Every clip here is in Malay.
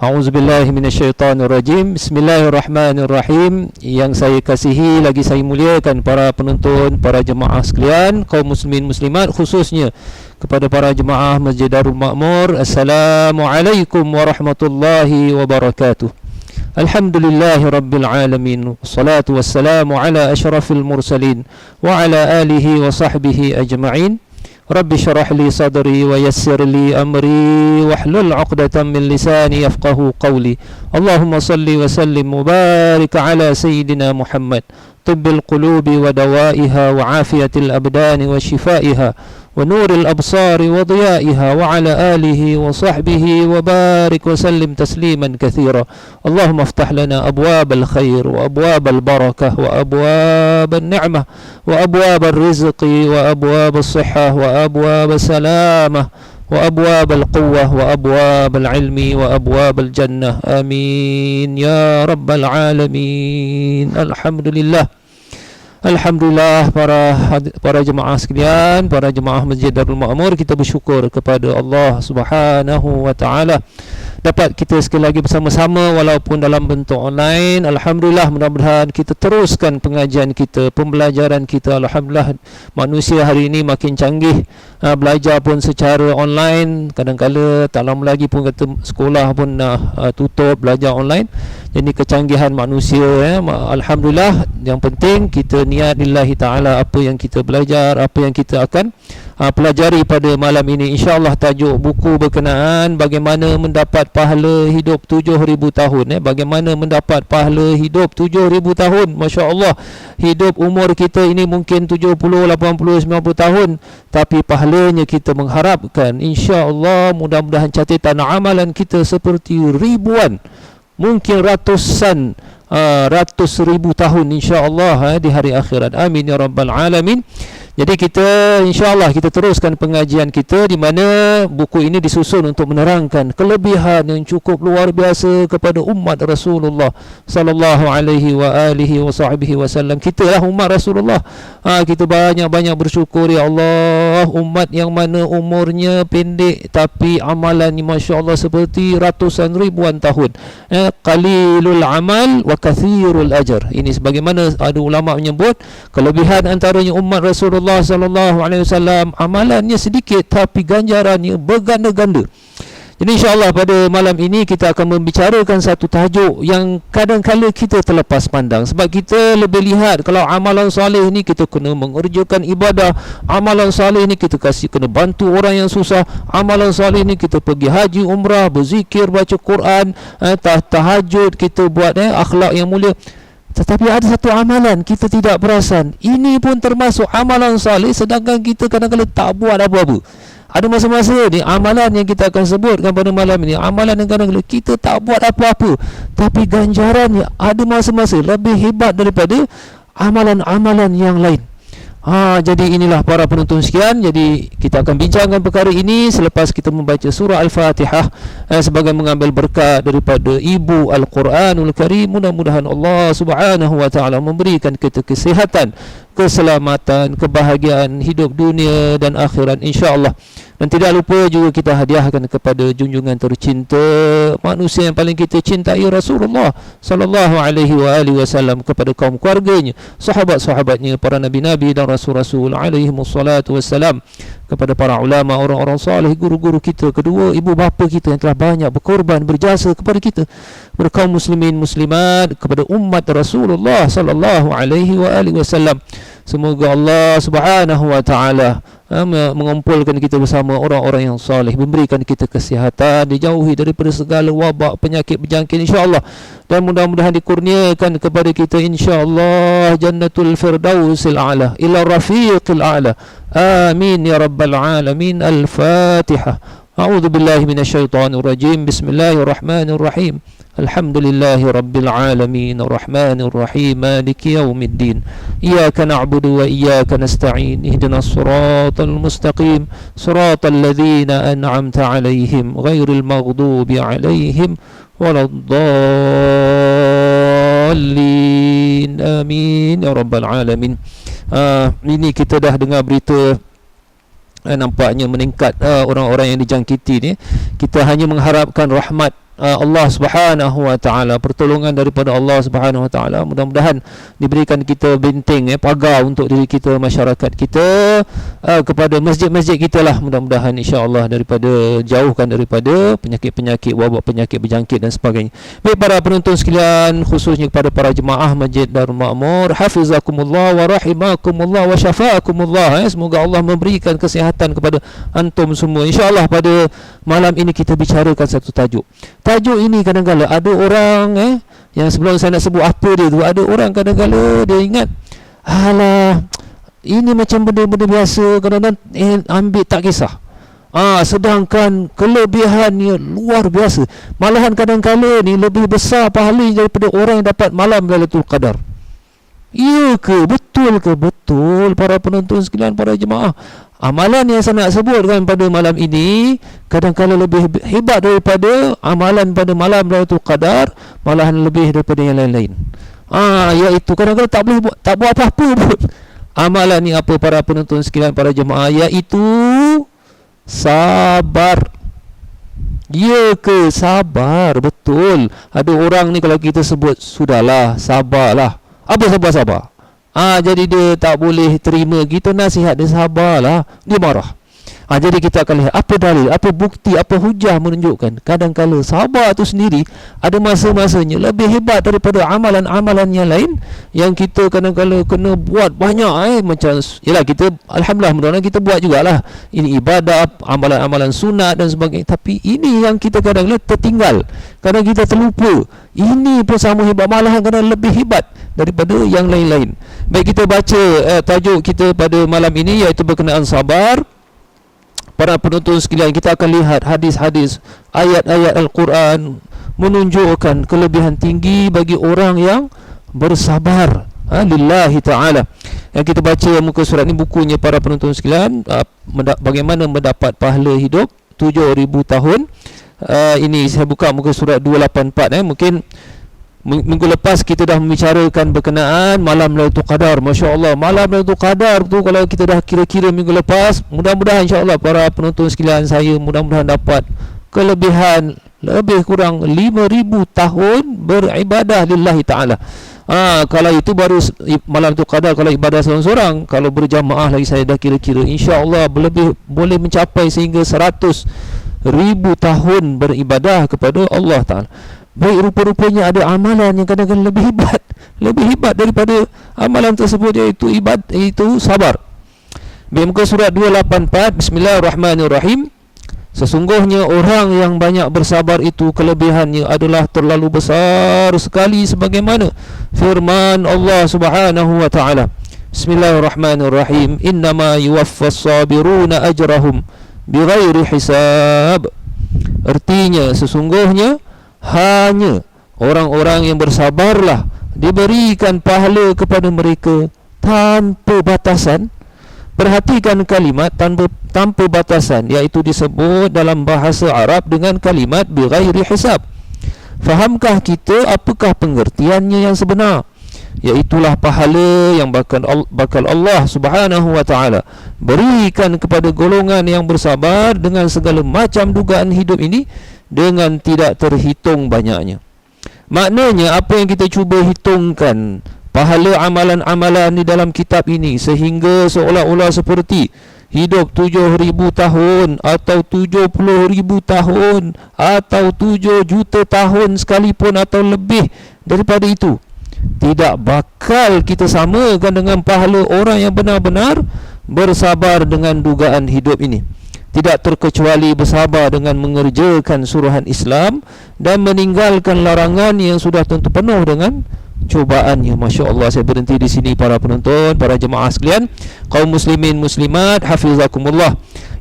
A'udzubillahi minasyaitonirrajim. Bismillahirrahmanirrahim. Yang saya kasihi lagi saya muliakan para penonton, para jemaah sekalian, kaum muslimin muslimat, khususnya kepada para jemaah Masjid Darul Ma'mur. Assalamualaikum warahmatullahi wabarakatuh. Alhamdulillahi rabbil alamin. Wassalatu wassalamu ala asyrafil mursalin wa ala alihi wa sahbihi ajma'in. Rabbi syarah li sadri wa yassir li amri wahlul 'uqdatam min lisani yafqahu qawli. Allahumma salli wa sallim mubarik ala sayyidina Muhammad, tibbil qulubi wa dawaiha wa afiyatil abdani wa shifaiha wa nuril absari wa diyaiha wa ala alihi wa sahbihi wa barik wa sallim tasliman kathira. Allahumma aftah lana abwabal khair wa abwabal barakah wa abwabal ni'mah wa abwabal rizqi wa abwabal sihah wa abwabal salamah wa abwabal quwwah wa abwabal ilmi wa abwabal jannah. Amin ya rabbal alamin. Alhamdulillah. Alhamdulillah para jemaah sekalian, para jemaah Masjid Darul Ma'mur, kita bersyukur kepada Allah Subhanahu wa taala dapat kita sekali lagi bersama-sama walaupun dalam bentuk online. Alhamdulillah, mudah-mudahan kita teruskan pengajian kita, pembelajaran kita. Alhamdulillah, manusia hari ini makin canggih, belajar pun secara online. Kadang-kadang tak lama lagi pun kata sekolah pun tutup, belajar online. Jadi kecanggihan manusia, Alhamdulillah. Yang penting kita niat lillahi ta'ala apa yang kita belajar, apa yang kita akan pelajari pada malam ini. InsyaAllah tajuk buku berkenaan bagaimana mendapat pahala hidup 7,000 tahun. Bagaimana mendapat pahala hidup 7,000 tahun. Masya Allah, hidup umur kita ini mungkin 70, 80, 90 tahun, tapi pahalanya kita mengharapkan InsyaAllah mudah-mudahan catatan amalan kita seperti ribuan, mungkin ratusan, ratus ribu tahun insya-Allah di hari akhirat. Amin ya rabbal alamin. Jadi kita insya-Allah kita teruskan pengajian kita, di mana buku ini disusun untuk menerangkan kelebihan yang cukup luar biasa kepada umat Rasulullah sallallahu alaihi wa alihi wa sahbihi wasallam. Kita lah umat Rasulullah. Kita banyak-banyak bersyukur ya Allah, umat yang mana umurnya pendek tapi amalan masya-Allah seperti ratusan ribuan tahun. Qalilul amal wa kathirul ajr. Ini sebagaimana ada ulama menyebut kelebihan antaranya umat Rasulullah sallallahu alaihi wasallam, amalannya sedikit tapi ganjarannya berganda-ganda. Jadi insya-Allah pada malam ini kita akan membicarakan satu tajuk yang kadang-kala kita terlepas pandang. Sebab kita lebih lihat kalau amalan soleh ni kita kena mengerjakan ibadah, amalan soleh ni kita kena bantu orang yang susah, amalan soleh ni kita pergi haji, umrah, berzikir, baca Quran, tahajud, kita buat akhlak yang mulia. Tetapi ada satu amalan kita tidak perasan, ini pun termasuk amalan salih, sedangkan kita kadang-kadang tak buat apa-apa. Ada masa-masa ni amalan yang kita akan sebutkan pada malam ini, amalan yang kadang-kadang kita tak buat apa-apa, tapi ganjarannya ada masa-masa lebih hebat daripada amalan-amalan yang lain. Jadi inilah para penonton sekian. Jadi kita akan bincangkan perkara ini selepas kita membaca surah Al-Fatihah sebagai mengambil berkat daripada ibu Al-Quranul Karim. Mudah-mudahan Allah Subhanahu wa taala memberikan kita kesihatan, keselamatan, kebahagiaan hidup dunia dan akhirat insya-Allah. Dan tidak lupa juga kita hadiahkan kepada junjungan tercinta, manusia yang paling kita cintai, Rasulullah sallallahu alaihi wa alihi wasallam, kepada kaum keluarganya, sahabat-sahabatnya, para nabi-nabi dan rasul-rasul alaihi wassalatu wassalam, kepada para ulama, orang-orang saleh, guru-guru kita, kedua ibu bapa kita yang telah banyak berkorban, berjasa kepada kita, kepada kaum muslimin muslimat, kepada umat Rasulullah sallallahu alaihi wa alihi wasallam. Semoga Allah Subhanahu wa taala mengumpulkan kita bersama orang-orang yang saleh, memberikan kita kesihatan, dijauhi daripada segala wabak, penyakit berjangkit insya-Allah, dan mudah-mudahan dikurniakan kepada kita insya-Allah jannatul firdausil a'la ila rafiqil a'la. Amin ya rabbal alamin. Al-Fatihah. A'udzu billahi minasyaitonir rajim. Bismillahirrahmanirrahim. Alhamdulillahi rabbil alamin, arrahmanir rahim, maliki yaumiddin. Iyyaka na'budu wa iyyaka nasta'in. Ihdinas siratal mustaqim, siratal ladzina an'amta 'alaihim ghairil maghdubi 'alaihim waladdallin. Amin ya rabbal alamin. Ini kita dah dengar berita nampaknya meningkat orang-orang yang dijangkiti ni. Kita hanya mengharapkan rahmat Allah Subhanahu wa taala, pertolongan daripada Allah Subhanahu wa taala. Mudah-mudahan diberikan kita benteng pagar untuk diri kita, masyarakat kita, kepada masjid-masjid kita lah, mudah-mudahan insya-Allah, daripada jauhkan daripada penyakit-penyakit, wabak penyakit berjangkit dan sebagainya. Baik para penonton sekalian, khususnya kepada para jemaah Masjid Darul Ma'mur, hafizakumullah wa rahimakumullah wa syafaakumullah. Semoga Allah memberikan kesihatan kepada antum semua. Insya-Allah pada malam ini kita bicarakan satu tajuk. Tajuk ini kadang-kadang ada orang yang sebelum saya nak sebut apa dia tu, ada orang kadang-kadang dia ingat, alah, ini macam benda-benda biasa, kadang-kadang ambil tak kisah. Sedangkan kelebihannya luar biasa. Malahan kadang-kadang ni lebih besar pahalanya daripada orang yang dapat malam Lailatul Qadar. Ya ke? Betul ke? Betul para penonton sekalian, para jemaah. Amalan yang saya nak sebutkan pada malam ini kadang-kadang lebih hebat daripada amalan pada malam Lailatul Qadar, malahan lebih daripada yang lain-lain. Iaitu kadang-kadang tak buat apa-apa pun. Amalan ni apa para penonton sekalian, para jemaah? Iaitu sabar. Ya ke? Sabar. Betul. Ada orang ni kalau kita sebut, sudahlah, sabarlah. Apa sabar-sabar? Jadi dia tak boleh terima kita nasihat, dia sabarlah, dia marah. Jadi kita akan lihat apa dalil, apa bukti, apa hujah menunjukkan kadang-kala sabar tu sendiri ada masa-masanya lebih hebat daripada amalan-amalan yang lain yang kita kadang-kala kena buat banyak. Macam yalah, kita alhamdulillah mudah-mudahan kita buat jugalah ini ibadah, amalan-amalan sunat dan sebagainya, tapi ini yang kita kadang-kala tertinggal, kadang kita terlupa. Ini pun sama hebat, malahan kadang lebih hebat daripada yang lain-lain. Baik, kita baca tajuk kita pada malam ini iaitu berkenaan sabar. Para penonton sekalian, kita akan lihat hadis-hadis, ayat-ayat Al-Quran menunjukkan kelebihan tinggi bagi orang yang bersabar lillahi ta'ala. Yang kita baca muka surat ni, bukunya para penonton sekalian, bagaimana mendapat pahala hidup 7,000 tahun. Ini saya buka muka surat 284. Mungkin minggu lepas kita dah membicarakan berkenaan malam Lailatul Qadar. Masya Allah, malam Lailatul Qadar tu kalau kita dah kira-kira minggu lepas, mudah-mudahan insya-Allah para penonton sekalian, saya mudah-mudahan dapat kelebihan lebih kurang 5,000 tahun beribadah lillahi ta'ala. Kalau itu baru malam Lailatul Qadar, kalau ibadah seorang-seorang. Kalau berjamaah lagi saya dah kira-kira, insya-Allah boleh mencapai sehingga 100,000 tahun beribadah kepada Allah Ta'ala. Baik, rupa-rupanya ada amalan yang kadang-kadang lebih hebat daripada amalan tersebut, iaitu sabar. Baik, muka surat 284. Bismillahirrahmanirrahim. Sesungguhnya orang yang banyak bersabar itu kelebihannya adalah terlalu besar sekali, sebagaimana firman Allah Subhanahu wa taala. Bismillahirrahmanirrahim. Innama yuwaffas sabiruna ajrahum bighairi hisab. Artinya sesungguhnya hanya orang-orang yang bersabarlah diberikan pahala kepada mereka tanpa batasan. Perhatikan kalimat tanpa batasan, iaitu disebut dalam bahasa Arab dengan kalimat bighairi hisab. Fahamkah kita apakah pengertiannya yang sebenar? Iaitulah pahala yang bakal Allah Subhanahu wa taala berikan kepada golongan yang bersabar dengan segala macam dugaan hidup ini dengan tidak terhitung banyaknya. Maknanya apa yang kita cuba hitungkan pahala amalan-amalan di dalam kitab ini, sehingga seolah-olah seperti hidup 7,000 tahun atau 70,000 tahun atau 7 juta tahun sekalipun atau lebih daripada itu, tidak bakal kita samakan dengan pahala orang yang benar-benar bersabar dengan dugaan hidup ini. Tidak terkecuali bersabar dengan mengerjakan suruhan Islam dan meninggalkan larangan yang sudah tentu penuh dengan cobaannya. Masya Allah, saya berhenti di sini para penonton, para jemaah sekalian, kaum muslimin muslimat, hafizakumullah.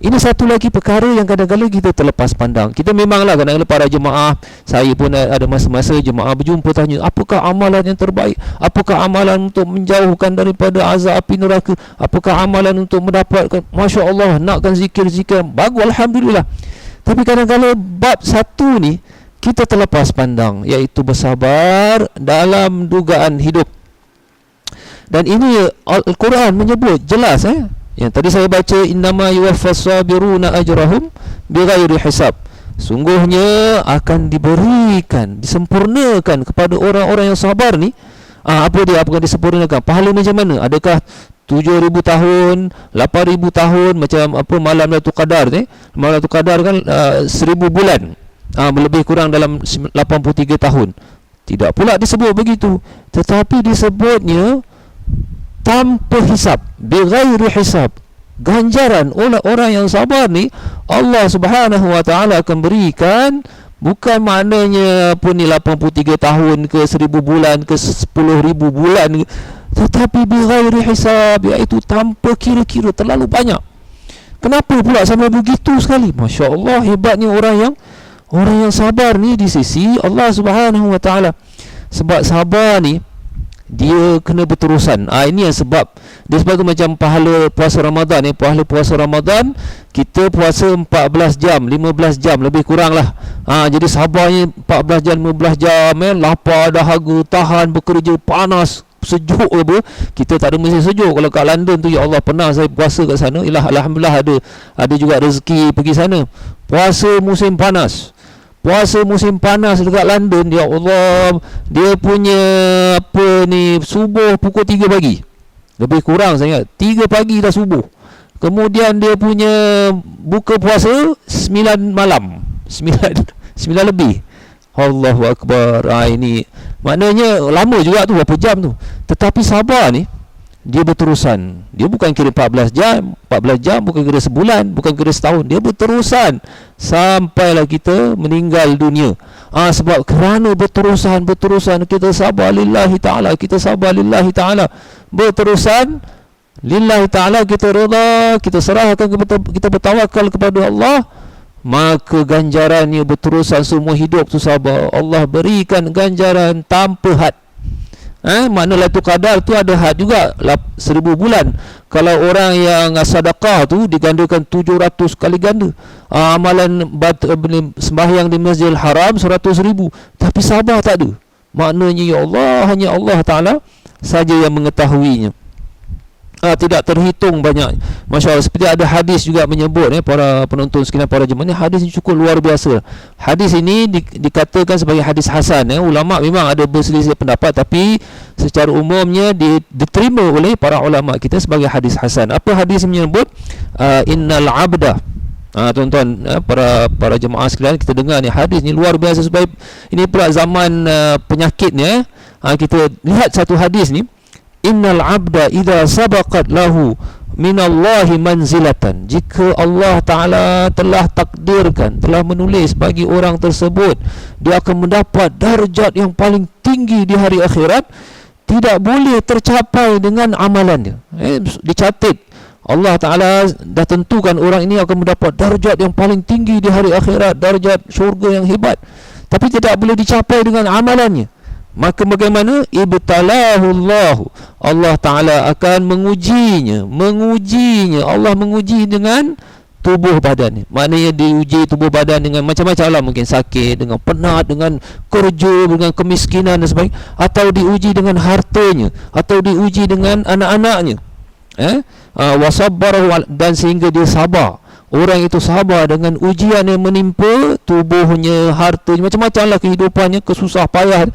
Ini satu lagi perkara yang kadang-kadang kita terlepas pandang. Kita memanglah kadang-kadang para jemaah, saya pun ada masa-masa jemaah berjumpa tanya, apakah amalan yang terbaik? Apakah amalan untuk menjauhkan daripada azab api neraka? Apakah amalan untuk mendapatkan, Masya Allah, nakkan zikir-zikir, bagus, alhamdulillah. Tapi kadang-kadang bab satu ni kita terlepas pandang, iaitu bersabar dalam dugaan hidup. Dan ini Al-Quran menyebut jelas yang tadi saya baca, innama yuwaffas sabiruna ajrahum bighairi hisab. Sungguhnya akan diberikan, disempurnakan kepada orang-orang yang sabar ni. Apa dia akan disempurnakan? Pahala macam mana? Adakah 7,000 tahun, 8,000 tahun, macam apa malam Lailatul Qadar ni? Malam Lailatul Qadar kan 1,000 bulan. Lebih kurang dalam 83 tahun. Tidak pula disebut begitu, tetapi disebutnya tanpa hisab, bighairi hisab. Ganjaran orang yang sabar ni Allah Subhanahu wa taala akan berikan, bukan maknanya pun ni 83 tahun ke 1,000 bulan ke 10,000 bulan, tetapi bighairi hisab, iaitu tanpa kira-kira, terlalu banyak. Kenapa pula sampai begitu sekali? Masya Allah, hebatnya orang yang sabar ni di sisi Allah Subhanahu wa taala. Sebab sabar ni dia kena berterusan. Ini yang sebab dia, sebab tu macam pahala puasa Ramadan ni. Pahala puasa Ramadan kita puasa 14 jam, 15 jam lebih kurang lah. Jadi sabarnya 14 jam, 15 jam, lapar, dahaga, tahan, bekerja, panas, sejuk apa, kita tak ada mesin sejuk. Kalau kat London tu, ya Allah, pernah saya puasa kat sana, alhamdulillah ada juga rezeki pergi sana. Puasa musim panas, puasa musim panas dekat London, ya Allah, dia punya apa ni, subuh pukul 3 pagi lebih kurang, saya ingat 3 pagi dah subuh. Kemudian dia punya buka puasa 9 malam, 9 lebih. Allahu Akbar. Ini maknanya lama juga tu, berapa jam tu. Tetapi sabar ni dia berterusan. Dia bukan kira 14 jam, bukan kira sebulan, bukan kira setahun. Dia berterusan sampailah kita meninggal dunia. Sebab kerana berterusan kita sabar lillahi ta'ala, kita sabar lillahi ta'ala, berterusan lillahi ta'ala, kita reda, kita serahkan, kita bertawakal kepada Allah, maka ganjarannya berterusan semua hidup tu sabar. Allah berikan ganjaran tanpa had. Makna Lailatul Qadar tu ada had juga, 1,000 bulan. Kalau orang yang sedekah tu digandakan 700 kali ganda. Amalan sembahyang di Masjidil Haram 100,000, tapi sabar tak ada. Maknanya ya Allah, hanya Allah Ta'ala saja yang mengetahuinya. Tidak terhitung banyak. Masya Allah, seperti ada hadis juga menyebut, para penonton sekalian, para jemaah ni, hadis ini cukup luar biasa. Hadis ini dikatakan sebagai hadis hasan. Ulama memang ada berselisih pendapat, tapi secara umumnya diterima oleh para ulama kita sebagai hadis hasan. Apa hadis menyebut? Innal abda. Tuan-tuan, para jemaah sekalian, kita dengar ni, hadis ni luar biasa. Sebab ini pula zaman penyakitnya. Kita lihat satu hadis ni, innal abda idza sabaqat lahu minallahi manzilatan, jika Allah Ta'ala telah takdirkan, telah menulis bagi orang tersebut dia akan mendapat darjat yang paling tinggi di hari akhirat, tidak boleh tercapai dengan amalannya. Dicatat, Allah Ta'ala dah tentukan orang ini akan mendapat darjat yang paling tinggi di hari akhirat, darjat syurga yang hebat, tapi tidak boleh dicapai dengan amalannya. Maka bagaimana? Ibtalahu Allah, Allah Ta'ala akan mengujinya. Allah menguji dengan tubuh badan. Maknanya diuji tubuh badan dengan macam-macam lah, mungkin sakit, dengan penat, dengan kerja, dengan kemiskinan dan sebagainya, atau diuji dengan hartanya, atau diuji dengan anak-anaknya. Wasabbarahu, dan sehingga dia sabar. Orang itu sabar dengan ujian yang menimpa tubuhnya, hartanya, macam-macam lah kehidupannya, kesusah payah.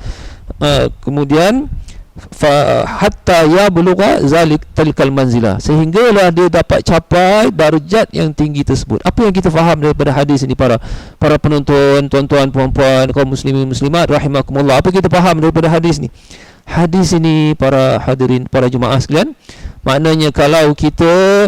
Kemudian hatta ya belugha zalik tilkal manzilah, sehinggalah dia dapat capai darjat yang tinggi tersebut. Apa yang kita faham daripada hadis ini, para penonton, tuan-tuan, puan-puan, kaum muslimin muslimat rahimakumullah? Apa kita faham daripada hadis ni? Hadis ini, para hadirin, para jemaah sekalian, maknanya kalau kita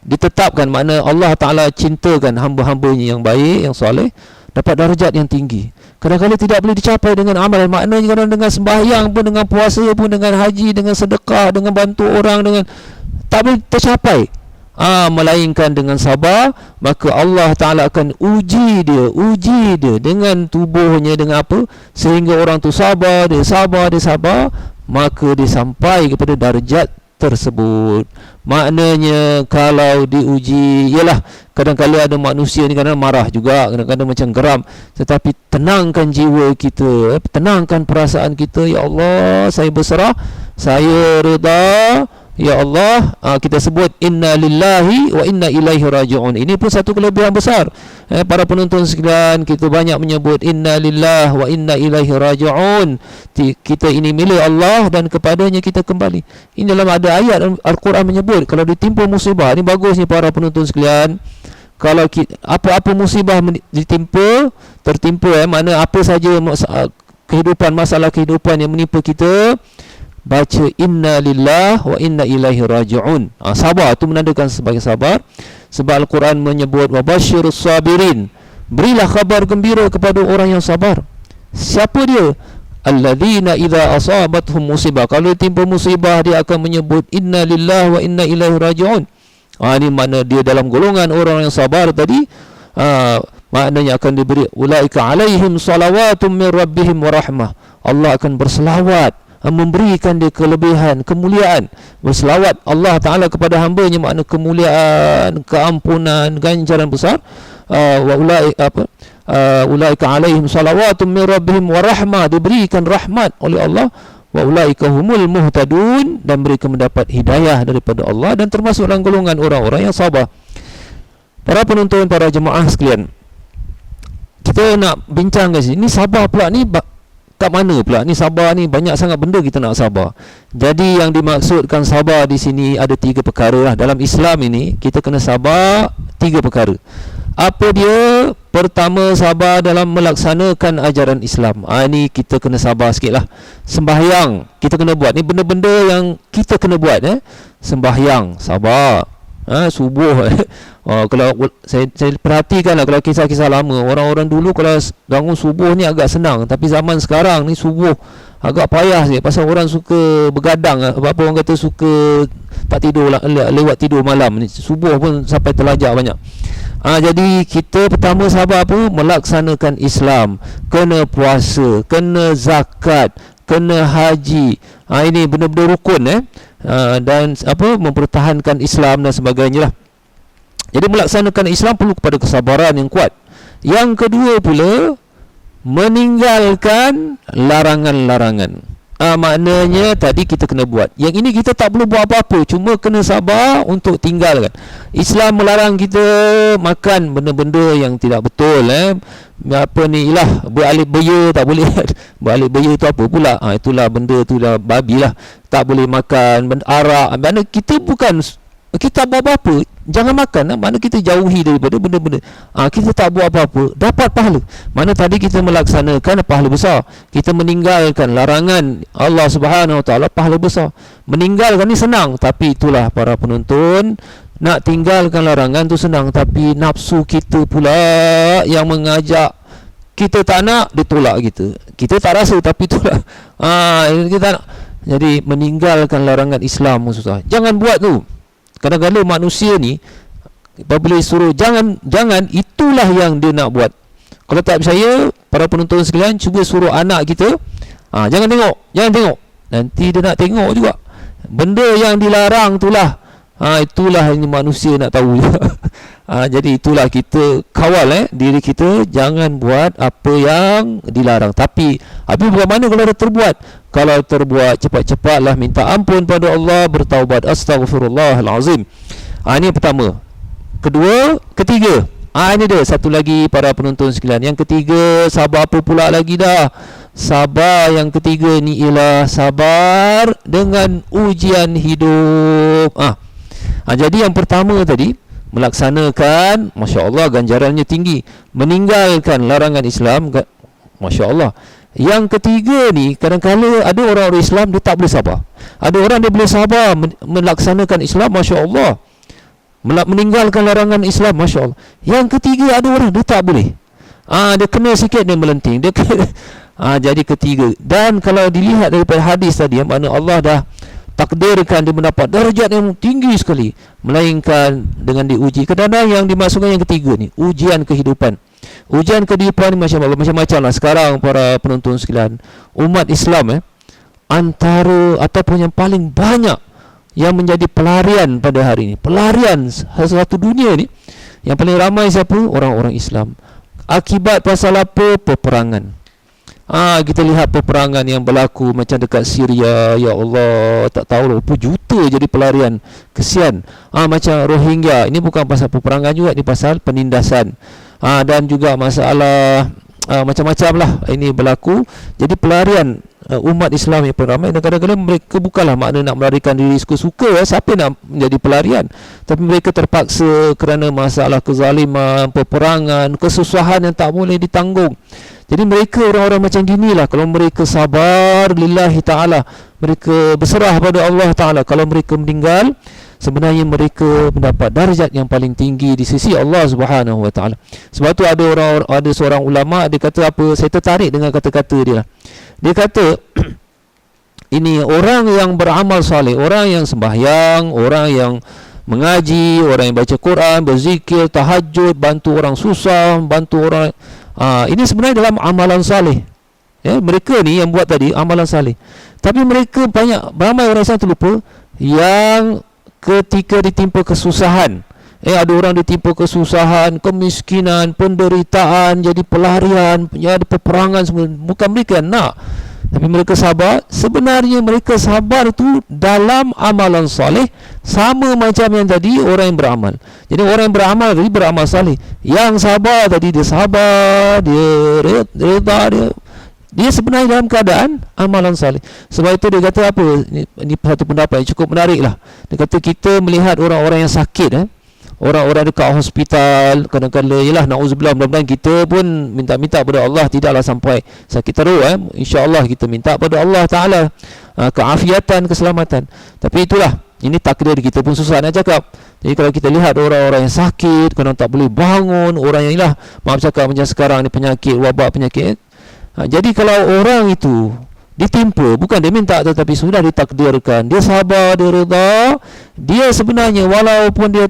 ditetapkan, makna Allah Ta'ala cintakan hamba-hambanya yang baik, yang soleh, dapat darjat yang tinggi. Kadang-kadang tidak boleh dicapai dengan amalan. Maknanya kadang dengan sembahyang pun, dengan puasa pun, dengan haji, dengan sedekah, dengan bantu orang, dengan tak boleh tercapai. Melainkan dengan sabar, maka Allah Ta'ala akan uji dia dengan tubuhnya, dengan apa, sehingga orang tu sabar, dia sabar, maka dia sampai kepada darjat tersebut. Maknanya kalau diuji, ialah kadang-kadang ada manusia ni kadang marah juga, kadang-kadang macam geram, tetapi tenangkan jiwa kita, tenangkan perasaan kita. Ya Allah, saya berserah, saya reda, ya Allah. Kita sebut inna lillahi wa inna ilaihi raji'un. Ini pun satu kelebihan besar. Para penonton sekalian, kita banyak menyebut inna lillah wa inna ilaihi raji'un. Kita ini milik Allah dan kepadanya kita kembali. Ini dalam ada ayat Al-Quran menyebut kalau ditimpa musibah. Ini bagusnya para penonton sekalian. Kalau apa-apa musibah tertimpa, mana apa saja kehidupan, masalah kehidupan yang menimpa kita, baca inna lillah wa inna ilaihi raji'un. Sabar, itu menandakan sebagai sabar. Sebab Al-Quran menyebut wabasyirus sabirin, berilah khabar gembira kepada orang yang sabar. Siapa dia? Alladzina idza asabathum musibah, kalau timpa musibah dia akan menyebut inna lillah wa inna ilaihi raji'un. Ini makna dia dalam golongan orang yang sabar tadi. Maknanya akan diberi ulaika alaihim salawatum min rabbihim wa rahmah. Allah akan berselawat, memberikan dia kelebihan, kemuliaan. Berselawat Allah Ta'ala kepada hamba-Nya makna kemuliaan, keampunan, ganjaran besar. Wa ulaika alaihim salawatum min rabbihim wa rahmah, diberikan rahmat oleh Allah. Wa ulaika humul muhtadun, dan mereka mendapat hidayah daripada Allah, dan termasuk dalam golongan orang-orang yang sabar. Para penonton, para jemaah sekalian, kita nak bincang guys, ni sabar pula ni kat mana pula? Ni sabar ni banyak sangat benda kita nak sabar. Jadi yang dimaksudkan sabar di sini ada 3 perkara lah. Dalam Islam ini kita kena sabar 3 perkara. Apa dia? Pertama, sabar dalam melaksanakan ajaran Islam. Ini kita kena sabar sikit lah. Sembahyang kita kena buat. Ni benda-benda yang kita kena buat. Sembahyang, sabar. Subuh. Kalau saya perhatikan lah, kalau kisah-kisah lama, orang-orang dulu kalau bangun subuh ni agak senang. Tapi zaman sekarang ni subuh agak payah sikit. Pasal orang suka begadang. Apa orang kata suka tak tidur lah, lewat tidur malam ni. Subuh pun sampai terlajak banyak. Jadi kita pertama sabar apa? Melaksanakan Islam. Kena puasa, kena zakat, kena haji. Ini benda-benda rukun dan mempertahankan Islam dan sebagainya lah. Jadi melaksanakan Islam perlu kepada kesabaran yang kuat. Yang kedua pula, meninggalkan larangan-larangan. Maknanya tadi kita kena buat. Yang ini kita tak perlu buat apa-apa, cuma kena sabar untuk tinggalkan. Islam melarang kita makan benda-benda yang tidak betul. Apa ni lah, beralip beya tak boleh. Beralip beya tu apa pula? Itulah benda tu dah babi lah. Tak boleh makan benda arak. Maknanya kita bukan, kita buat apa-apa, jangan makan. Mana kita jauhi daripada benda-benda. Kita tak buat apa-apa, dapat pahala. Mana tadi kita melaksanakan pahala besar. Kita meninggalkan larangan Allah Subhanahu Wa Taala, pahala besar. Meninggalkan ni senang, tapi itulah para penonton, nak tinggalkan larangan tu senang, tapi nafsu kita pula yang mengajak. Kita tak nak, dia tolak kita. Kita tak rasa, tapi tolak. Kita nak. Jadi meninggalkan larangan Islam susah. Jangan buat tu. Kadang-kadang manusia ni apabila suruh jangan, itulah yang dia nak buat. Kalau tak percaya, para penonton sekalian, cuba suruh anak kita, jangan tengok. Nanti dia nak tengok juga. Benda yang dilarang itulah. Itulah yang manusia nak tahu. Jadi itulah kita kawal diri kita, jangan buat apa yang dilarang. Tapi bagaimana kalau dah terbuat? Kalau terbuat, cepat-cepatlah minta ampun pada Allah, bertaubat, astaghfirullahalazim. Ini yang pertama. Kedua, ketiga. Ini dia satu lagi para penonton sekalian. Yang ketiga, sabar apa pula lagi dah? Sabar yang ketiga ni ialah sabar dengan ujian hidup. Jadi yang pertama tadi, melaksanakan, Masya Allah, ganjarannya tinggi. Meninggalkan larangan Islam, Masya Allah. Yang ketiga ni, kadang-kadang ada orang-orang Islam dia tak boleh sabar. Ada orang dia boleh sabar melaksanakan Islam, Masya Allah, meninggalkan larangan Islam, Masya Allah. Yang ketiga ada orang dia tak boleh. Dia kena sikit dia melenting. Dia kena, jadi ketiga. Dan kalau dilihat daripada hadis tadi, mana Allah dah takdirkan dia mendapat darjat yang tinggi sekali, melainkan dengan diuji. Kadang-kadang yang dimasukkan yang ketiga ni, ujian kehidupan. Ujian kehidupan ni macam-macam lah. Sekarang para penonton sekalian, umat Islam antara ataupun yang paling banyak yang menjadi pelarian pada hari ini, pelarian satu dunia ni, yang paling ramai siapa? Orang-orang Islam. Akibat pasal apa? Peperangan. Kita lihat peperangan yang berlaku macam dekat Syria. Ya Allah, tak tahu berapa juta jadi pelarian. Kesian. Macam Rohingya, ini bukan pasal peperangan juga, ini pasal penindasan. Dan juga masalah macam-macam lah ini berlaku. Jadi pelarian umat Islam yang ramai, dan kadang-kadang mereka bukanlah makna nak melarikan diri suka-suka, siapa nak menjadi pelarian, tapi mereka terpaksa kerana masalah kezaliman, peperangan, kesusahan yang tak boleh ditanggung. Jadi mereka orang-orang macam ginilah, kalau mereka sabar lillahi ta'ala, mereka berserah pada Allah Ta'ala, kalau mereka meninggal, sebenarnya mereka mendapat darjat yang paling tinggi di sisi Allah Subhanahu Wa Ta'ala. Sebab tu ada seorang ulama, dia kata apa, saya tertarik dengan kata-kata dia lah. Dia kata ini orang yang beramal saleh, orang yang sembahyang, orang yang mengaji, orang yang baca Quran, berzikir, tahajud, bantu orang susah, bantu orang, ini sebenarnya dalam amalan saleh. Ya, mereka ni yang buat tadi amalan saleh. Tapi mereka ramai orang Islam terlupa yang ketika ditimpa kesusahan, ada orang ditimpa kesusahan, kemiskinan, penderitaan, jadi pelarian, ada peperangan semua, bukan mereka nak, tapi mereka sabar. Sebenarnya mereka sabar itu dalam amalan soleh, sama macam yang tadi orang yang beramal. Jadi orang yang beramal tadi beramal soleh, yang sabar tadi dia sabar, dia reda, dia sebenarnya dalam keadaan amalan saleh. Sebab itu dia kata apa, ini satu pendapat yang cukup menarik lah. Dia kata kita melihat orang-orang yang sakit, orang-orang dekat hospital, kadang-kadang ialah na'udzubillah, mudah-mudahan kita pun minta-minta pada Allah tidaklah sampai sakit teruk. InsyaAllah kita minta pada Allah Ta'ala keafiatan, keselamatan. Tapi itulah, ini takdir kita pun susah nak cakap. Jadi kalau kita lihat orang-orang yang sakit, kadang tak boleh bangun, orang yang ialah, maaf cakap macam sekarang ni penyakit, wabak penyakit, jadi kalau orang itu ditimpa, bukan dia minta, tetapi sudah ditakdirkan, dia sabar, dia reda, dia sebenarnya walaupun dia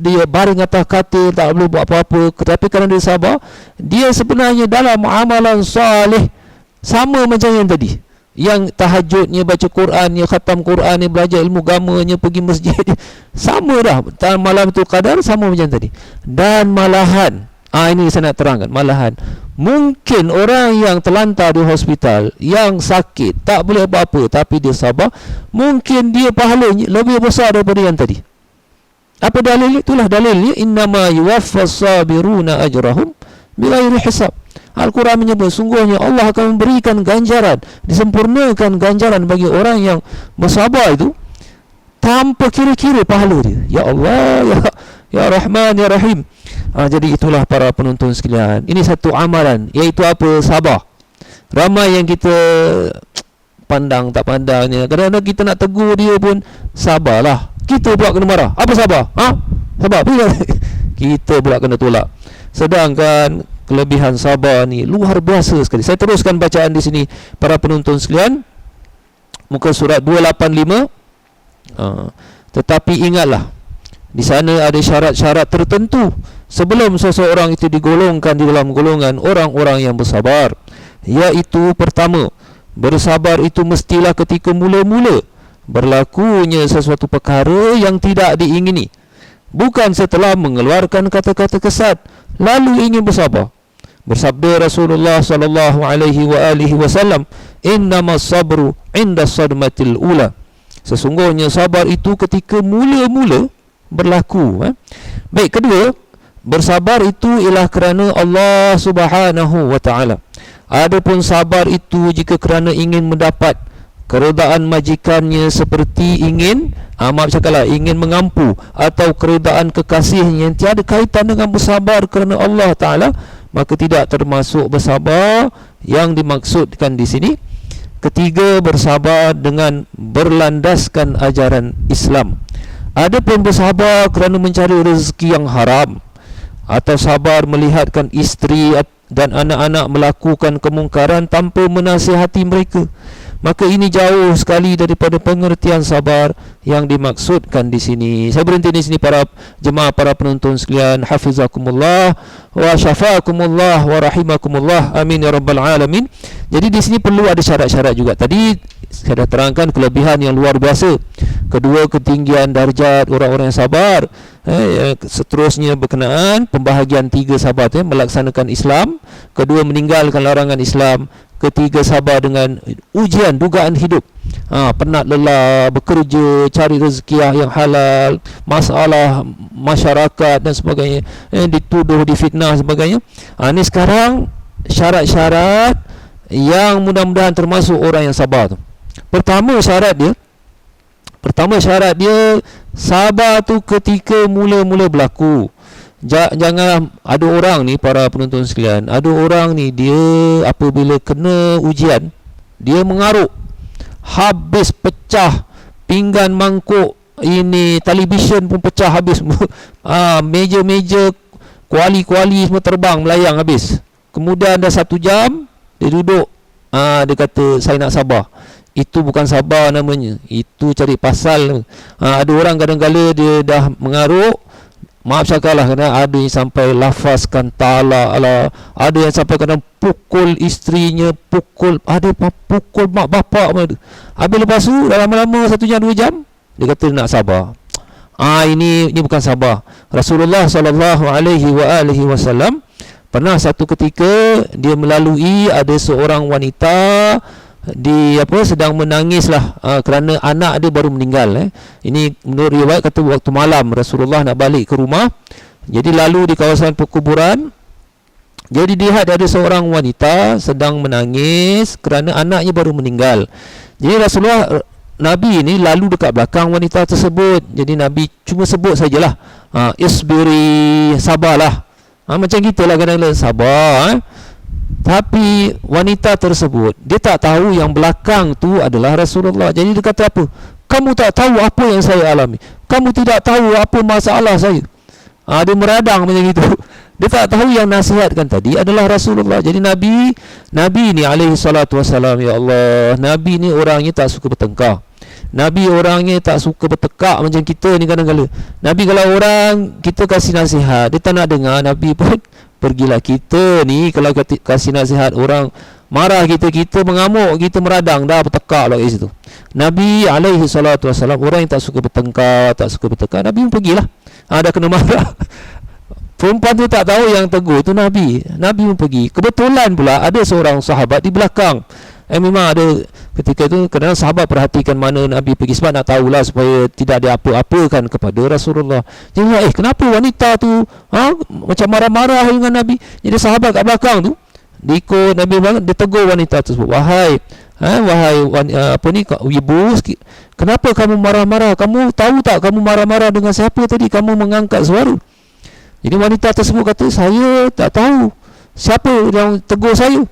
dia baring atas katil, tak boleh buat apa-apa, tetapi kerana dia sabar, dia sebenarnya dalam amalan salih, sama macam yang tadi, yang tahajudnya, baca Qurannya, khatam Qurannya, belajar ilmu agamanya, pergi masjid, sama dah. Malam tu qadar sama macam tadi. Dan malahan, ini saya nak terangkan, malahan mungkin orang yang terlantar di hospital, yang sakit, tak boleh apa-apa, tapi dia sabar, mungkin dia pahalanya lebih besar daripada yang tadi. Apa dalil? Itulah dalilnya, innama yuwaffas sabiruna ajrahum bighairi hisab. Al-Quran menyebut, sungguhnya Allah akan memberikan ganjaran, disempurnakan ganjaran bagi orang yang bersabar itu tanpa kira-kira pahala dia. Ya Allah, ya Rahman, ya Rahim. Jadi itulah para penonton sekalian, ini satu amalan, iaitu apa? Sabar. Ramai yang kita pandang tak pandangnya, kadang-kadang kita nak tegur dia pun sabarlah, kita pula kena marah. Apa sabar? Sabar. Kita pula kena tolak. Sedangkan kelebihan sabar ni luar biasa sekali. Saya teruskan bacaan di sini para penonton sekalian, muka surat 285. Tetapi ingatlah, di sana ada syarat-syarat tertentu sebelum seseorang itu digolongkan di dalam golongan orang-orang yang bersabar. Iaitu pertama, bersabar itu mestilah ketika mula-mula berlakunya sesuatu perkara yang tidak diingini, bukan setelah mengeluarkan kata-kata kesat lalu ingin bersabar. Bersabda Rasulullah sallallahu alaihi wasallam, innamas sabru 'inda sadmatil ula. Sesungguhnya sabar itu ketika mula-mula berlaku. Baik, kedua, bersabar itu ialah kerana Allah Subhanahu wa Ta'ala. Adapun sabar itu jika kerana ingin mendapat keredaan majikannya, seperti ingin ingin mengampu, atau keredaan kekasihnya yang tiada kaitan dengan bersabar kerana Allah Ta'ala, maka tidak termasuk bersabar yang dimaksudkan di sini. Ketiga, bersabar dengan berlandaskan ajaran Islam. Adapun bersabar kerana mencari rezeki yang haram, atau sabar melihatkan isteri dan anak-anak melakukan kemungkaran tanpa menasihati mereka, maka ini jauh sekali daripada pengertian sabar yang dimaksudkan di sini. Saya berhenti di sini para jemaah, para penonton sekalian, hafizakumullah wa syafaakumullah wa rahimakumullah, amin ya rabbal alamin. Jadi di sini perlu ada syarat-syarat juga. Tadi saya dah terangkan kelebihan yang luar biasa. Kedua, ketinggian darjat orang-orang yang sabar. Seterusnya berkenaan pembahagian tiga sahabat, melaksanakan Islam. Kedua, meninggalkan larangan Islam. ketiga sabar dengan ujian dugaan hidup. Penat lelah bekerja, cari rezeki yang halal, masalah masyarakat dan sebagainya, dituduh, difitnah sebagainya. Ni sekarang syarat-syarat yang mudah-mudahan termasuk orang yang sabar tu. Pertama syarat dia sabar tu ketika mula-mula berlaku. Jangan ada orang ni, para penonton sekalian, ada orang ni dia apabila kena ujian dia mengaruk, habis pecah pinggan, mangkuk, ini televisyen pun pecah habis. Meja-meja, kuali-kuali semua terbang, melayang habis. Kemudian dah 1 jam dia duduk, dia kata saya nak sabar. Itu bukan sabar namanya, itu cari pasal. Ada orang kadang-kala dia dah mengaruk, maaf cakaplah, kerana ada yang sampai lafazkan talak lah, ada yang sampai kadang pukul isterinya, ada pukul mak bapak. Habis lepas tu dah lama-lama 1 jam 2 jam dia kata nak sabar. Ini bukan sabar. Rasulullah SAW pernah satu ketika dia melalui, ada seorang wanita sedang menangis lah, kerana anak dia baru meninggal. Ini menurut riwayat kata waktu malam Rasulullah nak balik ke rumah. Jadi lalu di kawasan perkuburan, jadi dilihat ada seorang wanita sedang menangis kerana anaknya baru meninggal. Jadi Nabi ni lalu dekat belakang wanita tersebut. Jadi Nabi cuma sebut sajalah, isbiri, sabarlah. Macam kita lah kadang-kadang sabar. Tapi wanita tersebut dia tak tahu yang belakang tu adalah Rasulullah. Jadi dia kata apa? Kamu tak tahu apa yang saya alami. Kamu tidak tahu apa masalah saya. Dia meradang macam itu. Dia tak tahu yang nasihatkan tadi adalah Rasulullah. Jadi Nabi ni alaihi salatu wassalam, ya Allah, Nabi ni orangnya tak suka bertengkar. Nabi orangnya tak suka bertekak macam kita ni kadang-kadang. Nabi kalau orang kita kasih nasihat, dia tak nak dengar, Nabi pun pergilah. Kita ni kalau kasih nasihat orang marah kita mengamuk, kita meradang, dah bertekak lah kat situ. Nabi alaihi salatu wassalam orang yang tak suka bertengkar, Nabi pun pergilah. Dah kena marah. Perempuan tu tak tahu yang tegur tu Nabi pun pergi. Kebetulan pula ada seorang sahabat di belakang. Memang ada ketika itu, kerana sahabat perhatikan mana Nabi pergi, sebab nak tahulah supaya tidak diapa-apakan kepada Rasulullah. Jadi kenapa wanita tu macam marah-marah dengan Nabi. Jadi sahabat kat belakang tu diikut Nabi banget, dia tegur wanita tersebut, wahai ibu, kenapa kamu marah-marah? Kamu tahu tak kamu marah-marah dengan siapa tadi? Kamu mengangkat suara. Jadi wanita tersebut kata, saya tak tahu siapa yang tegur saya.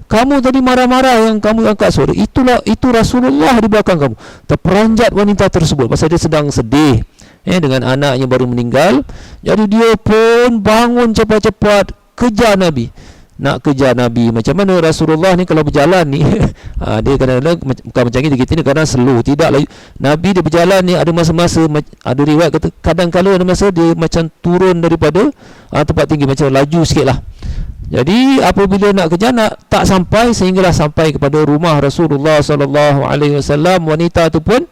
Kamu tadi marah-marah yang kamu angkat suara. Itu Rasulullah di belakang kamu. Terperanjat wanita tersebut pasal dia sedang sedih dengan anaknya baru meninggal. Jadi dia pun bangun cepat-cepat kejar Nabi. Nak kejar Nabi. Macam mana Rasulullah ni kalau berjalan ni dia kadang-kadang bukan macam kita ni kadang slow. Tidak lah. Nabi dia berjalan ni ada masa-masa, ada riwayat kata kadang-kadang ada masa dia macam turun daripada tempat tinggi, macam laju sikit lah. Jadi apabila nak kejar, tak sampai, sehinggalah sampai kepada rumah Rasulullah SAW. Wanita tu pun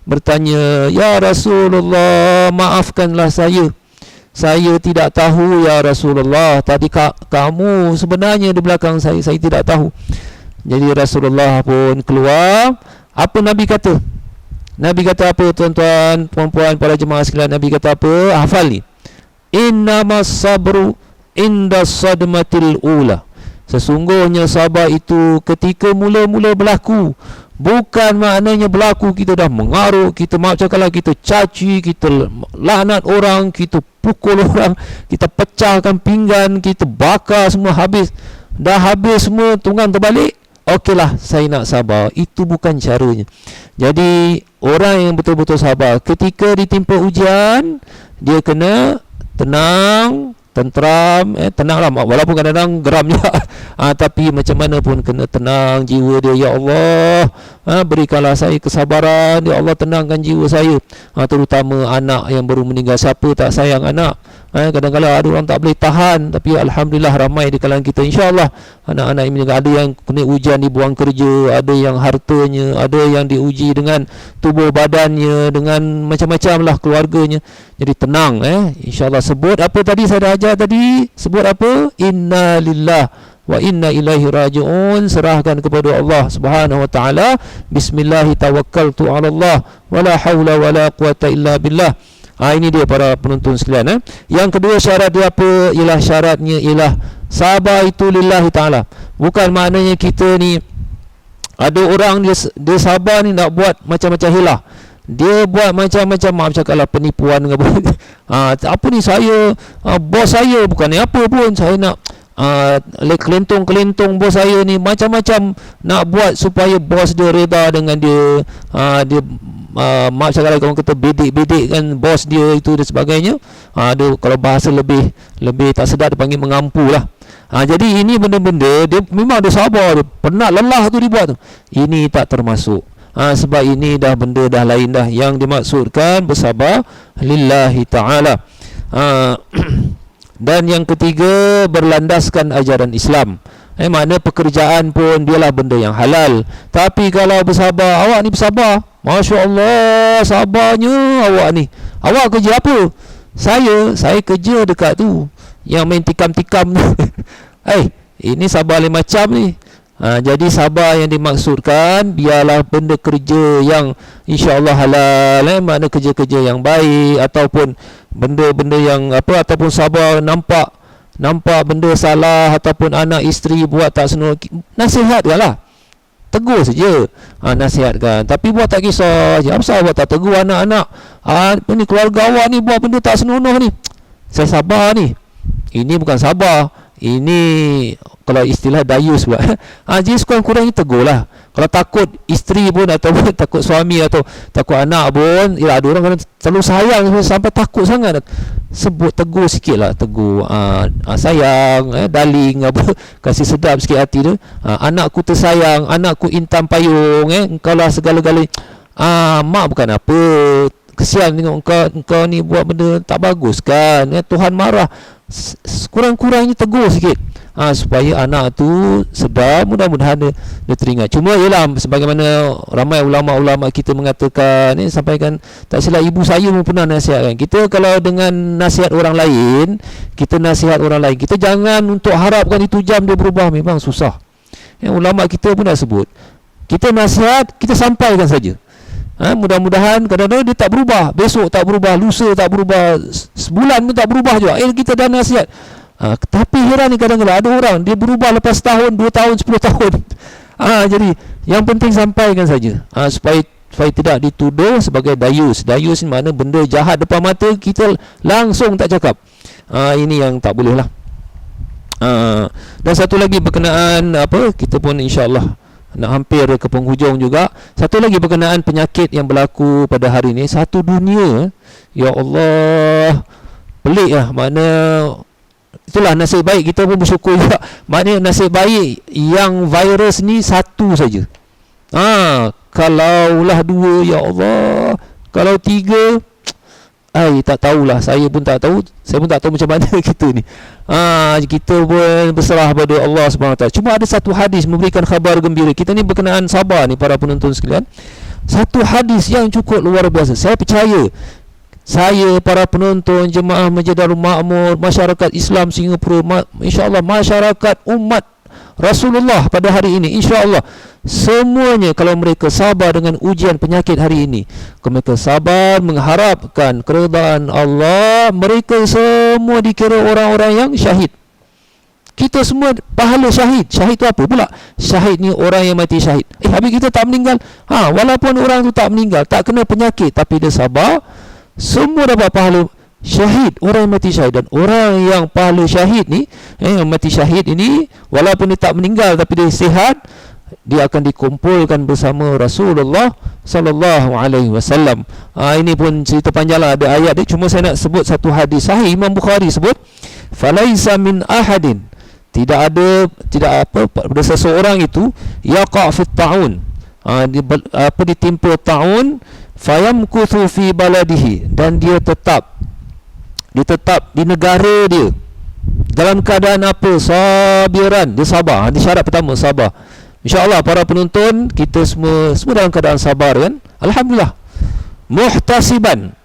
bertanya, ya Rasulullah, maafkanlah saya tidak tahu ya Rasulullah, tadi kamu sebenarnya di belakang saya tidak tahu. Jadi Rasulullah pun keluar. Apa Nabi kata? Nabi kata apa, tuan-tuan, puan-puan, para jemaah sekalian? Nabi kata apa? Hafal ni, innamas sabru inda sadmatil ula. Sesungguhnya sabar itu ketika mula-mula berlaku. Bukan maknanya berlaku kita dah mengaruk, kita maaf cakaplah, kita caci, kita laknat orang, kita pukul orang, kita pecahkan pinggan, kita bakar semua habis. Dah habis semua, tunggang terbalik, okeylah saya nak sabar. Itu bukan caranya. Jadi orang yang betul-betul sabar ketika ditimpa ujian, dia kena tenang, tenteram, tenanglah, walaupun kadang-kadang geram juga tapi macam mana pun kena tenang jiwa dia. Ya Allah, berikanlah saya kesabaran, ya Allah, tenangkan jiwa saya, terutama anak yang baru meninggal. Siapa tak sayang anak? Kadang-kadang ada orang tak boleh tahan, tapi Alhamdulillah ramai di kalangan kita, insyaAllah, anak-anak ini ada yang kena ujian dibuang kerja, ada yang hartanya, ada yang diuji dengan tubuh badannya, dengan macam-macam lah keluarganya. Jadi tenang, insyaAllah. Sebut apa tadi saya dah ajar tadi? Sebut apa? Inna lillah wa inna ilaihi raji'un. Serahkan kepada Allah Subhanahu wa taala. Bismillahi tawakkaltu 'ala Allah wala haula wala quwata illa billah. Ini dia para penonton sekalian. Yang kedua syarat dia apa? Ialah syaratnya ialah sabar itu lillahi taala. Bukan maknanya kita ni ada orang dia sabar ni nak buat macam-macam hilah. Dia buat macam-macam, maaf cakaplah, penipuan ke apa. Apa ni, saya bos saya bukan apa pun, saya nak kelentong bos saya ni, macam-macam nak buat supaya bos dia reda dengan dia. Dia maaf cakaplah, orang kata bedik kan bos dia itu dan sebagainya. Dia kalau bahasa lebih tak sedap dia panggil mengampu lah. Jadi ini benda-benda dia memang dia sabar, dia penat lelah tu dibuat tu. Ini tak termasuk. Sebab ini dah benda dah lain dah. Yang dimaksudkan bersabar lillahi ta'ala. Dan yang ketiga, berlandaskan ajaran Islam. Makna pekerjaan pun dialah benda yang halal. Tapi kalau bersabar, awak ni bersabar, Masya Allah sabarnya awak ni. Awak kerja apa? Saya kerja dekat tu yang main tikam-tikam tu. Ini sabar lain macam ni. Jadi sabar yang dimaksudkan biarlah benda kerja yang insya-Allah halal, makna kerja-kerja yang baik, ataupun benda-benda yang apa, ataupun sabar nampak benda salah, ataupun anak isteri buat tak senonoh, nasihatkanlah. Tegur saja, nasihatkan. Tapi buat tak kisah je. Apa buat tak tegur anak-anak? Ni keluarga awak ni buat benda tak senonoh ni. Saya sabar ni. Ini bukan sabar. Ini kalau istilah dayus pula. Jadi sekurang-kurangnya tegurlah. Kalau takut isteri pun, atau takut suami, atau takut anak pun, ada orang kan terlalu sayang sampai takut sangat, sebut tegur sikit lah. Tegur, sayang, darling, apa, kasih sedap sikit hati tu. Anakku tersayang, anakku intan payung, engkau lah segala-galanya. Mak bukan apa, kesian tengok engkau ni buat benda tak bagus kan, Tuhan marah. Kurang-kurangnya tegur sikit, supaya anak tu sedar, mudah-mudahan dia teringat. Cuma ialah sebagaimana ramai ulama-ulama kita mengatakan, sampaikan tak silap, ibu saya pun pernah nasihatkan kita, kalau dengan nasihat orang lain, kita nasihat orang lain, kita jangan untuk harapkan itu jam dia berubah. Memang susah. Ulama kita pun dah sebut, kita nasihat, kita sampaikan saja. Mudah-mudahan kadang-kadang dia tak berubah, besok tak berubah, lusa tak berubah, sebulan pun tak berubah juga. Kita dah nasihat. Tapi heran ni, kadang-kadang ada orang dia berubah lepas tahun, 2 tahun, 10 tahun. Jadi yang penting sampaikan saja, supaya tidak dituduh sebagai dayus. Dayus ni mana benda jahat depan mata kita langsung tak cakap. Ini yang tak boleh lah. Dan satu lagi berkenaan apa, kita pun insya-Allah nak hampir ke penghujung juga. Satu lagi berkenaan penyakit yang berlaku pada hari ini. Satu dunia, ya Allah, pelik lah. Makna itulah nasib baik, kita pun bersyukur juga. Maknanya nasib baik yang virus ni satu saja. Kalaulah 2, ya Allah, kalau 3, tak tahulah. Saya pun tak tahu macam mana kita ni. Kita pun berserah pada Allah SWT. Cuma ada satu hadis memberikan khabar gembira. Kita ni berkenaan sabar ni para penonton sekalian. Satu hadis yang cukup luar biasa. Saya percaya, saya, para penonton, jemaah Masjid Darul Makmur, masyarakat Islam Singapura, insya-Allah masyarakat umat Rasulullah pada hari ini, insya-Allah semuanya, kalau mereka sabar dengan ujian penyakit hari ini, kalau mereka sabar mengharapkan keredaan Allah, mereka semua dikira orang-orang yang syahid. Kita semua pahala syahid. Syahid tu apa pula? Syahid ni orang yang mati syahid. Habis kita tak meninggal. Walaupun orang tu tak meninggal, tak kena penyakit, tapi dia sabar, semua dapat pahala syahid, orang yang mati syahid. Dan orang yang pahala syahid ni, yang mati syahid ini, walaupun dia tak meninggal tapi dia sihat, dia akan dikumpulkan bersama Rasulullah sallallahu alaihi wasallam. Ini pun cerita panjang lah, ada ayat dia. Cuma saya nak sebut satu hadis sahih, Imam Bukhari sebut, falaisa min ahadin, tidak ada pada seseorang itu yaqa' fi ta'un, ditimpa ta'un, fayamkuthu fi baladihi, dan dia tetap di negara dia dalam keadaan apa? Sabiran, dia sabar. Syarat pertama sabar. InsyaAllah para penonton, kita semua dalam keadaan sabar kan? Alhamdulillah. Muhtasiban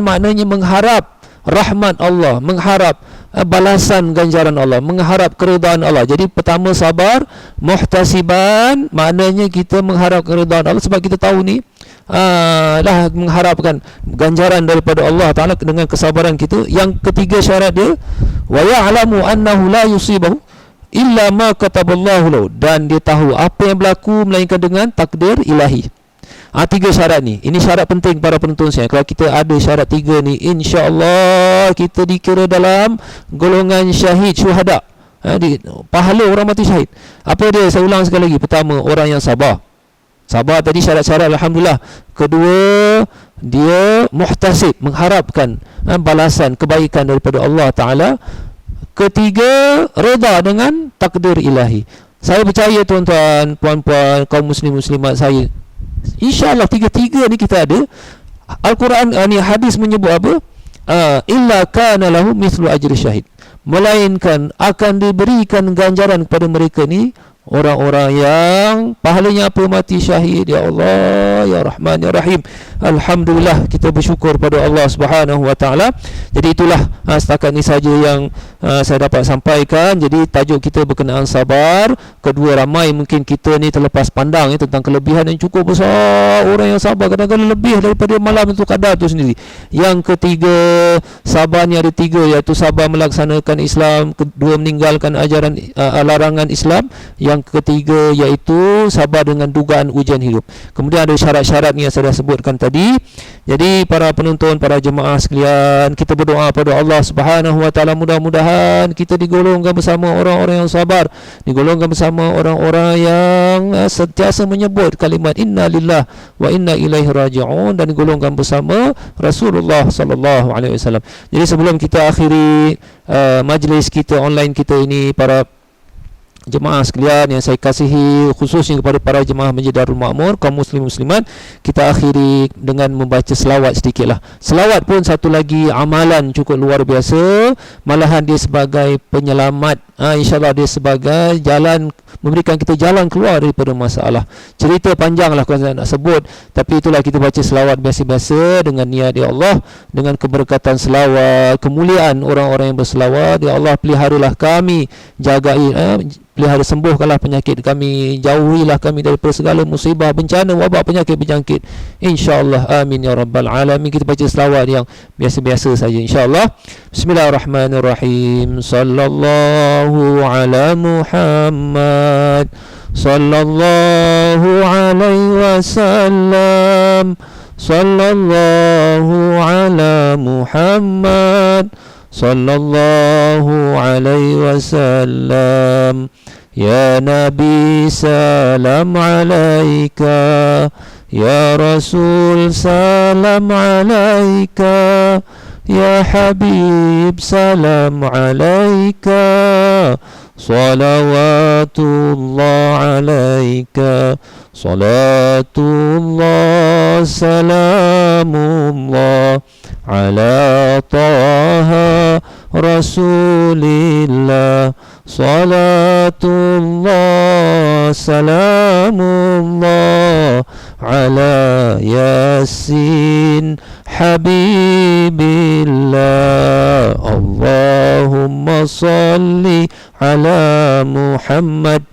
maknanya mengharap rahmat Allah, mengharap balasan ganjaran Allah, mengharap keridhaan Allah. Jadi pertama sabar, muhtasiban, maknanya kita mengharap keridhaan Allah sebab kita tahu ni lah mengharapkan ganjaran daripada Allah Ta'ala dengan kesabaran kita. Yang ketiga syarat dia, wa ya'lamu annahu la yusibahu illa ma kataballahu lahu, dan dia tahu apa yang berlaku melainkan dengan takdir ilahi. Tiga syarat ni, ini syarat penting para penonton saya. Kalau kita ada syarat tiga ni, insya-Allah kita dikira dalam golongan syahid, syuhada, pahala orang mati syahid. Apa dia? Saya ulang sekali lagi. Pertama, orang yang sabar. Sabar tadi syarat-syarat, alhamdulillah. Kedua, dia muhtasib, mengharapkan balasan kebaikan daripada Allah Ta'ala. Ketiga, reda dengan takdir ilahi. Saya percaya tuan-tuan, puan-puan, kaum muslim muslimat saya, InsyaAllah tiga-tiga ni kita ada. Al-Quran ni hadis menyebut apa? Illa kana lahu mithlu ajri syahid, melainkan akan diberikan ganjaran kepada mereka ni orang-orang yang pahalanya apa? Mati syahid. Ya Allah, ya Rahman, ya Rahim. Alhamdulillah, kita bersyukur pada Allah Subhanahu wa Ta'ala. Jadi itulah setakat ni saja yang saya dapat sampaikan. Jadi tajuk kita berkenaan sabar. Kedua, ramai mungkin kita ni terlepas pandang tentang kelebihan yang cukup besar orang yang sabar, kadang-kadang lebih daripada malam itu kadar itu sendiri. Yang ketiga, sabarnya ada tiga, iaitu sabar melaksanakan Islam. Kedua, meninggalkan ajaran larangan Islam. Yang ketiga iaitu sabar dengan dugaan ujian hidup. Kemudian ada syarat-syarat yang saya dah sebutkan tadi. Jadi para penonton, para jemaah sekalian, kita berdoa pada Allah Subhanahu wa Ta'ala, mudah-mudahan kita digolongkan bersama orang-orang yang sabar, digolongkan bersama orang-orang yang sentiasa menyebut kalimat inna lillah wa inna ilaihi raji'un, dan digolongkan bersama Rasulullah sallallahu alaihi wasallam. Jadi sebelum kita akhiri majlis kita online kita ini, para jemaah sekalian yang saya kasihi, khususnya kepada para jemaah Masjid Darul Ma'mur, kaum muslim muslimat, kita akhiri dengan membaca selawat sedikitlah. Selawat pun satu lagi amalan cukup luar biasa, malahan dia sebagai penyelamat. InsyaAllah dia sebagai jalan, memberikan kita jalan keluar daripada masalah. Cerita panjanglah kalau saya nak sebut, tapi itulah, kita baca selawat biasa-biasa dengan niat, ya Allah, dengan keberkatan selawat, kemuliaan orang-orang yang berselawat, ya Allah peliharalah kami, jagai pelihara, sembuhkanlah penyakit kami, jauhilah kami daripada segala musibah, bencana, wabak, penyakit berjangkit, insya-Allah, amin ya rabbal alamin. Kita baca selawat yang biasa-biasa saja, insya-Allah. Bismillahirrahmanirrahim. Sallallahu ala Muhammad, sallallahu alaihi wasallam, sallallahu ala Muhammad, sallallahu alaihi wasallam. Ya Nabi salam alaika, ya Rasul salam alaika, ya Habib salam alaika, salawatullah alaika, salatullah salamullah ala taha rasulillah, salatullah salamullah ala yasin habibillah. Allahumma salli ala Muhammad,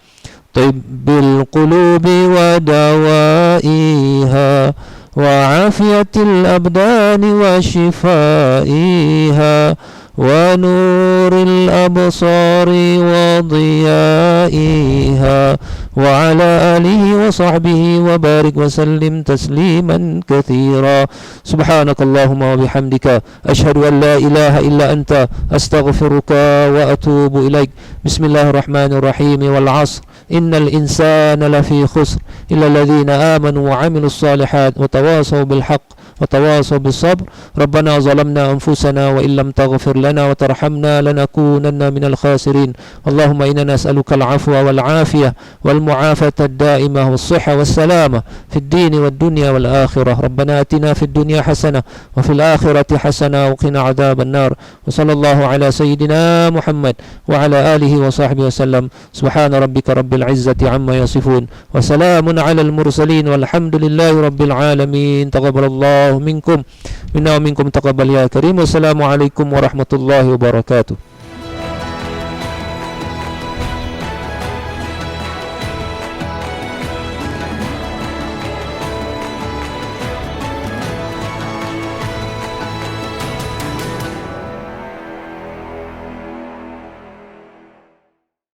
tibbil qulubi wa dawaiha, وعافية الأبدان وشفائها, ونور الأبصار وضيائها, وعلى آله وصحبه وبارك وسلم تسليما كثيرا. سبحانك اللهم وبحمدك أشهد أن لا إله إلا أنت أستغفرك وأتوب إليك. بسم الله الرحمن الرحيم. والعصر إن الإنسان لفي خسر إلا الذين آمنوا وعملوا الصالحات وتواصوا بالحق وتواصوا بالصبر. ربنا ظلمنا أنفسنا وإن لم تغفر لنا وترحمنا لنكونن من الخاسرين. اللهم إنا نسألك العفو والعافية والمعافاة الدائمة والصحة والسلامة في الدين والدنيا والآخرة. ربنا آتنا في الدنيا حسنة وفي الآخرة حسنة وقنا عذاب النار. وصلى الله على سيدنا محمد وعلى آله وصحبه وسلم. سبحان ربك رب العزة عما يصفون وسلام على المرسلين والحمد لله رب العالمين. تقبل الله منكم منا ومنكم تقبل يا كريم. والسلام عليكم ورحمة الله وبركاته.